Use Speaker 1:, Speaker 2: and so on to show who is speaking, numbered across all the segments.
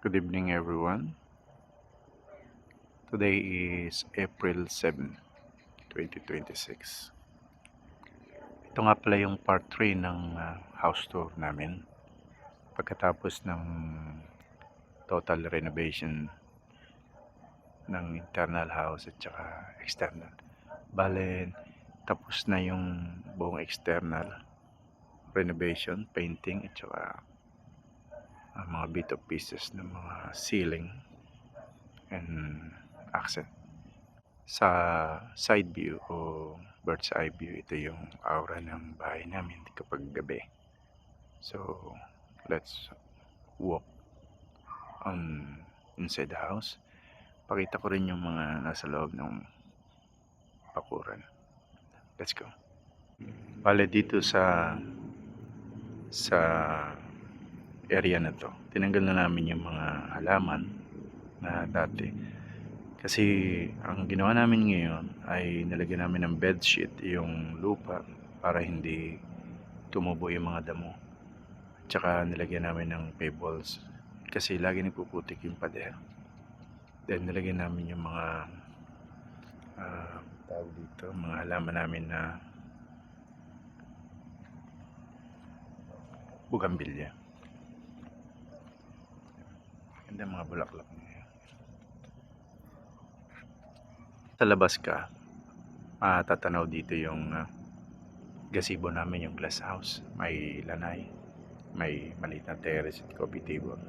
Speaker 1: Good evening, everyone. Today is April 7, 2026. Ito nga pala yung part 3 ng house tour namin. Pagkatapos ng total renovation ng internal house at saka external. Bale, tapos na yung buong external renovation, painting at saka mga bit of pieces ng mga ceiling and accent. Sa side view o bird's eye view, ito yung aura ng bahay namin kapag gabi. So, let's walk on inside the house. Pakita ko rin yung mga nasa loob ng bakuran. Let's go. Bale dito sa area na to, tinanggal na namin yung mga halaman na dati. Kasi ang ginawa namin ngayon ay nilagyan namin ng bedsheet yung lupa para hindi tumubo yung mga damo. Tsaka nilagyan namin ng pebbles kasi lagi nagpuputik yung pader. Then nilagyan namin yung mga tawag dito, mga halaman namin na bugambilya. Ganda mga bulaklak niya. Sa labas ka, tatanaw dito yung gazebo namin, yung glass house. May lanay, may maliit na terrace at coffee table.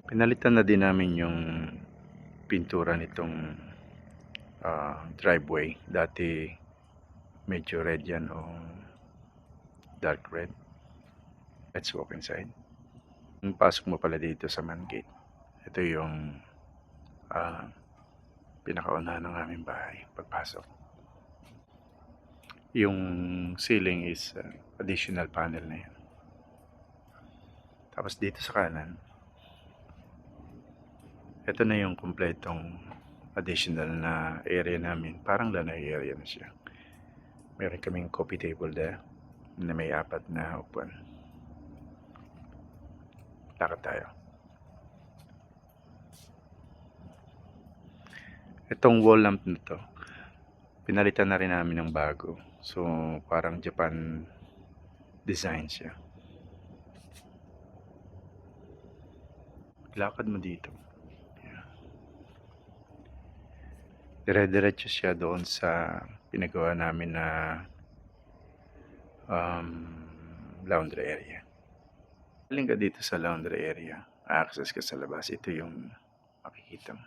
Speaker 1: Pinalitan na din namin yung pintura nitong driveway. Dati medyo red yan o dark red. Let's walk inside. Yung pasok mo pala dito sa main gate, ito yung pinakaunahan ng aming bahay pagpasok. Yung ceiling is additional panel na yan. Tapos dito sa kanan, ito na yung kompletong additional na area namin. Parang lanay area na siya. Meron kaming coffee table there na may 4 na upuan. Lakad tayo. Itong wall lamp na to, pinalitan na rin namin ng bago. So, parang Japan design siya. Lakad mo dito. Dire-diretso siya doon sa pinagawa namin na laundry area. Galing ka dito sa laundry area, access ka sa labas. Ito yung makikita mo.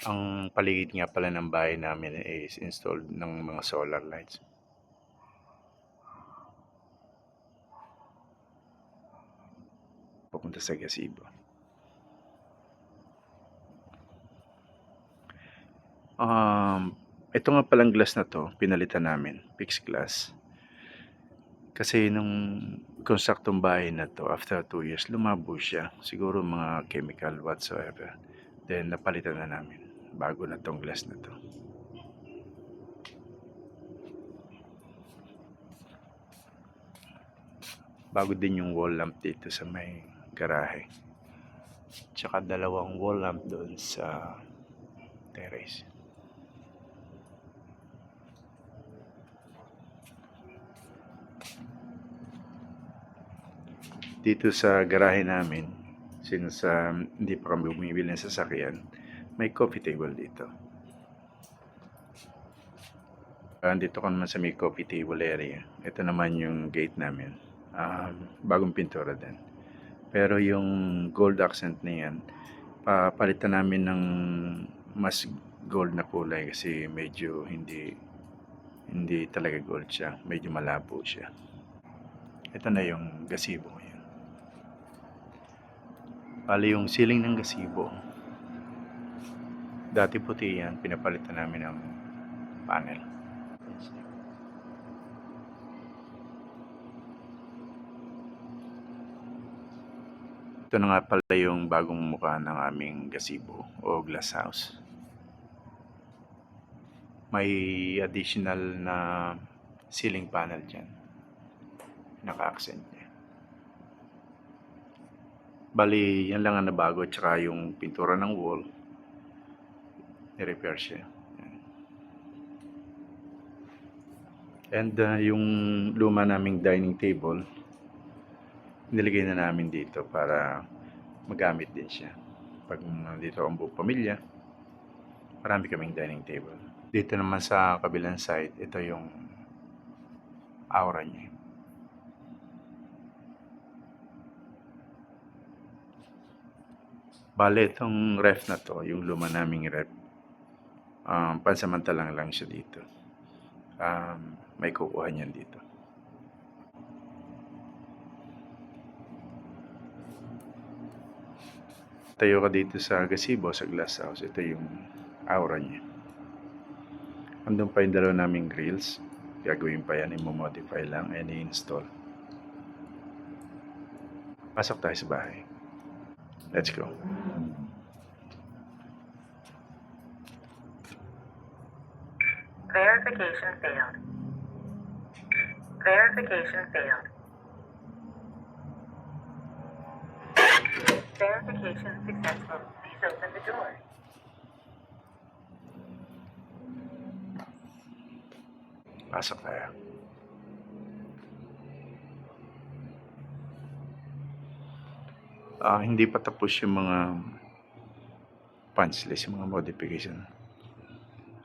Speaker 1: Ang paligid nga pala ng bahay namin is installed ng mga solar lights. Papunta sa gazebo. Ito nga palang glass na to, pinalitan namin, fixed glass. Kasi nung constructong bahay na to, after 2 years, lumabo siya. Siguro mga chemical whatsoever. Then napalitan na namin. Bago na tong glass na to. Bago din yung wall lamp dito sa may garahe. Tsaka 2 wall lamp doon sa terrace. Dito sa garahe namin, since hindi pa kami bumibili ng sasakyan, may coffee table dito. Dito ko naman sa may coffee table area. Ito naman yung gate namin. Bagong pintura din. Pero yung gold accent na yan, papalitan namin ng mas gold na kulay kasi medyo hindi talaga gold siya. Medyo malabo siya. Ito na yung gazebo ngayon. Bali yung ceiling ng gazebo, dati puti yan, pinapalitan namin ng panel. Ito na nga pala yung bagong mukha ng aming gazebo o glass house. may additional na ceiling panel dyan. Naka-accent niya. Bali, yan lang ang nabago. Tsaka yung pintura ng wall, ni-repair siya. And yung luma naming dining table, nilagay na namin dito para magamit din siya. Pag nandito ang buong pamilya, marami kaming dining table. Dito naman sa kabilang side, ito yung aura niya. Bale, itong ref na to, yung luma naming ref, pansamantalang lang siya dito. May kukuha niyan dito. Tayo ka dito sa gazebo, sa glass house. Ito yung aura niya. Andun pa yung dalawa naming grills. Gagawin pa yan, i-modify lang and i-install. Pasok tayo sa bahay. Let's go.
Speaker 2: Verification failed. Verification failed. Verification successful. Please open the door.
Speaker 1: Pasok tayo. Hindi pa tapos yung mga punch list, yung mga modification.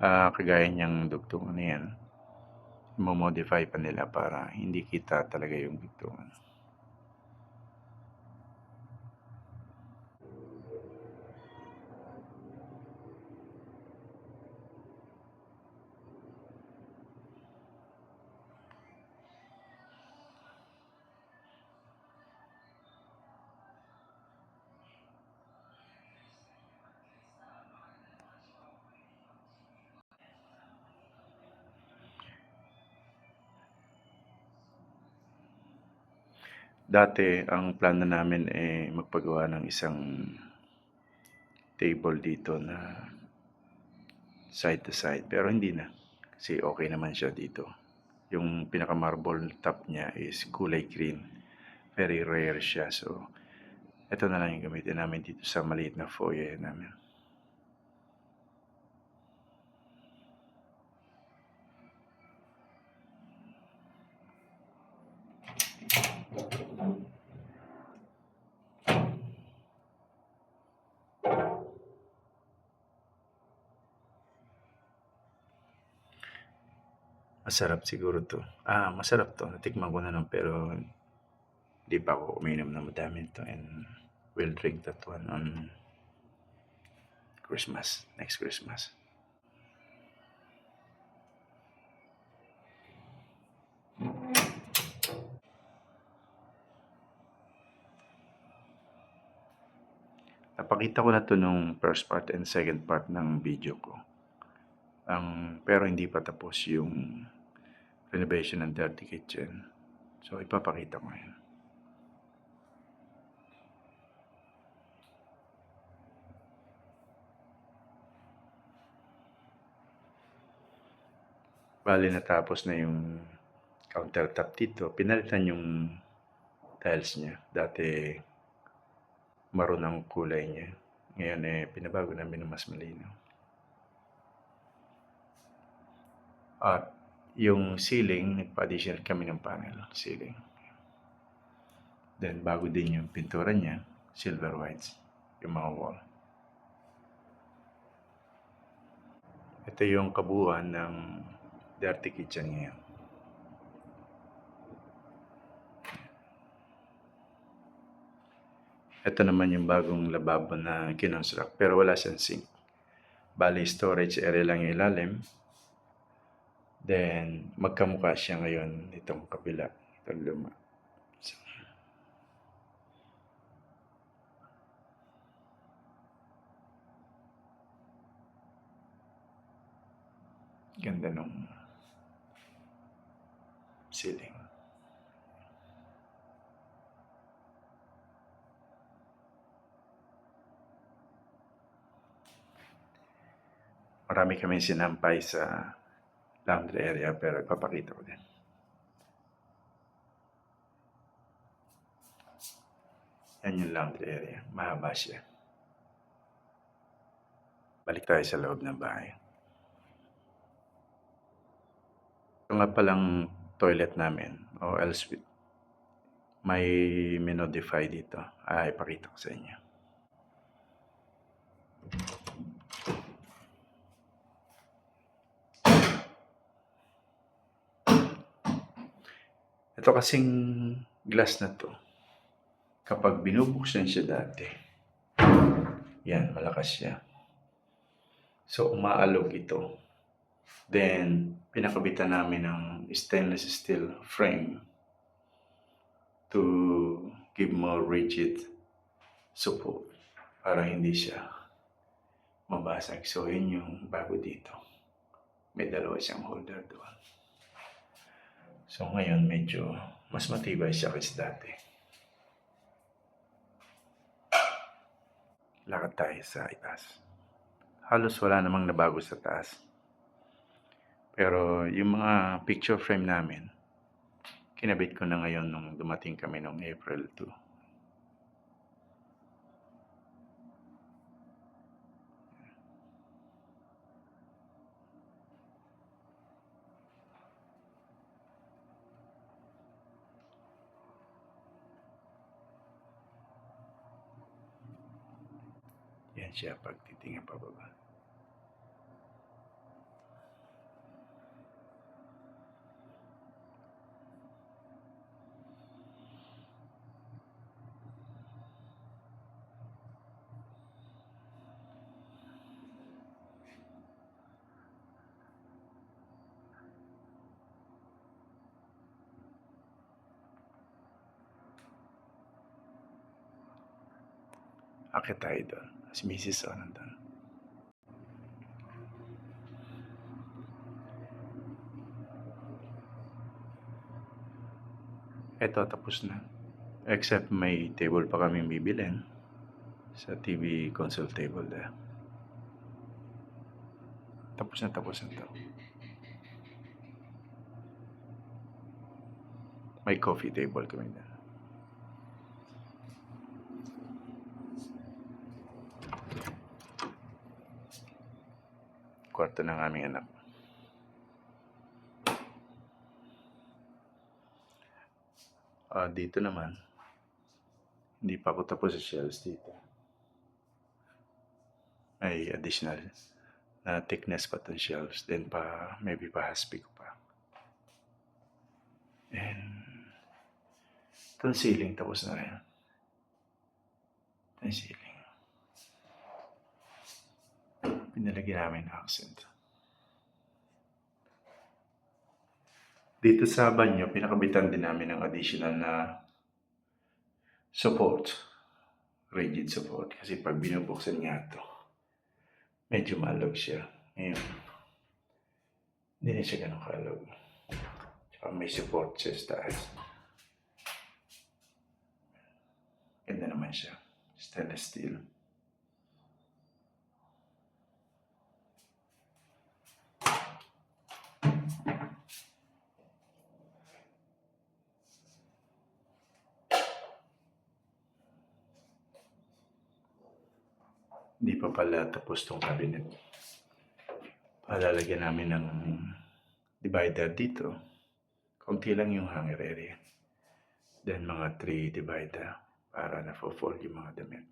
Speaker 1: Kagaya niyang dugtungan na yan, modify pa nila para hindi kita talaga yung dugtungan. Dati, ang plano namin magpagawa ng isang table dito na side to side. Pero hindi na. Kasi okay naman siya dito. Yung pinaka-marble top niya is kulay green. Very rare siya. So, ito na lang yung gamitin namin dito sa maliit na foyer namin. Masarap siguro to. Masarap to. Natikman ko na lang pero di pa ako uminom na madami to and we'll drink that one on Christmas. Next Christmas. Napakita ko na to nung first part and second part ng video ko. Pero hindi pa tapos yung renovation ng dirty kitchen. So, ipapakita ko ngayon. Bali, natapos na yung countertop dito. Pinalitan yung tiles niya. Dati, maroon ang kulay niya. Ngayon, pinabago namin ng mas malinaw. At yung ceiling, nagpa-additional kami ng panel ceiling. Then, bago din yung pintura niya, silver whites, yung mga wall. Ito yung kabuuan ng dirty kitchen ngayon. Ito naman yung bagong lababo na kinonstruct, pero wala siyang sink. Bali, storage area lang yung ilalim. Then, magkamukha siya ngayon itong kabila, itong luma. So, ganda nung ceiling. Marami kami sinampay sa laundry area, pero ipapakita ko din. Yan yung laundry area. Mahaba siya. Balik tayo sa loob ng bahay. Ito nga palang toilet namin o else may minodify dito. Ipakita ko sa inyo. Ito kasing glass na to, kapag binubuksan siya dati, yan, malakas siya. So, umaalog ito. Then, pinakabitan namin ng stainless steel frame to give more rigid support para hindi siya mabasag. So, yun yung bago dito. May dalawa siyang holder doon. So, ngayon medyo mas matibay siya kaysa dati. Lakad tayo sa itaas. Halos wala namang nabago sa taas. Pero yung mga picture frame namin, kinabit ko na ngayon nung dumating kami noong April 2. Yan siya pag titingin pababa. Akit tayo doon. Si Mrs. O nandun. Eto, tapos na. Except may table pa kaming bibilin sa TV console table there. Tapos na to. May coffee table kami na. Kwarto ng aming anak. Dito naman, hindi pa ako tapos sa shelves dito. May additional na thickness pa itong shelves. Then maybe pa-haspi ko pa. And itong ceiling tapos na rin. Itong ceiling. Pinalagyan namin accent. Dito sa banyo, pinakabitan din namin ng additional na support. Rigid support. Kasi pag binubuksan nga ito, medyo malog siya. Ngayon, hindi na siya ganun kalog. Tsaka may support siya sa taas. Ganda naman siya. Stainless steel. Hindi pa pala tapos tong cabinet. Palalagyan namin ng divider dito. Konti lang yung hanger area. Then mga 3 divider para na-fold yung mga damit.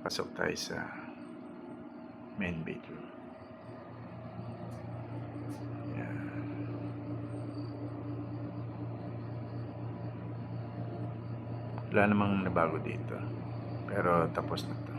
Speaker 1: Pasok tayo sa main bedroom. Wala namang nabago dito. Pero tapos na to.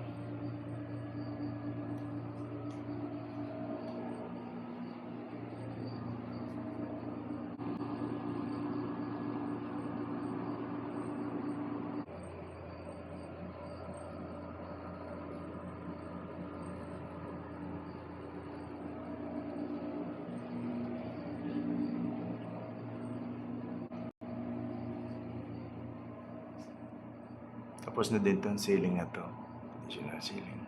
Speaker 1: Tapos na din tong ceiling na to. Additional ceiling.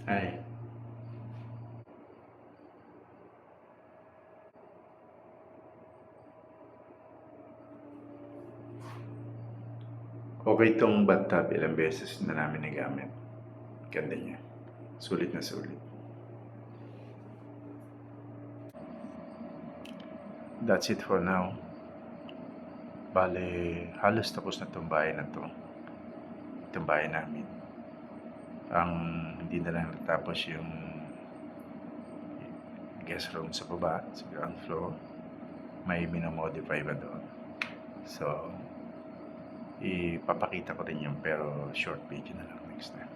Speaker 1: Ay. Okay tong bathtub, ilang beses na namin nagamit. Ganda niya. Sulit na sulit. That's it for now. Bale, halos tapos na tong bahay na to. Itong bahay namin. Ang hindi na lang natapos yung guest room sa baba, sa ground floor. May minamodify ba doon. So, ipapakita ko rin yun pero short video na lang next time.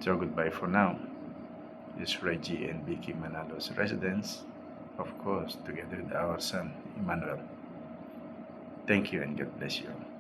Speaker 1: So goodbye for now. This is Reggie and Vicky Manalo's residence, of course, together with our son, Emmanuel. Thank you and God bless you.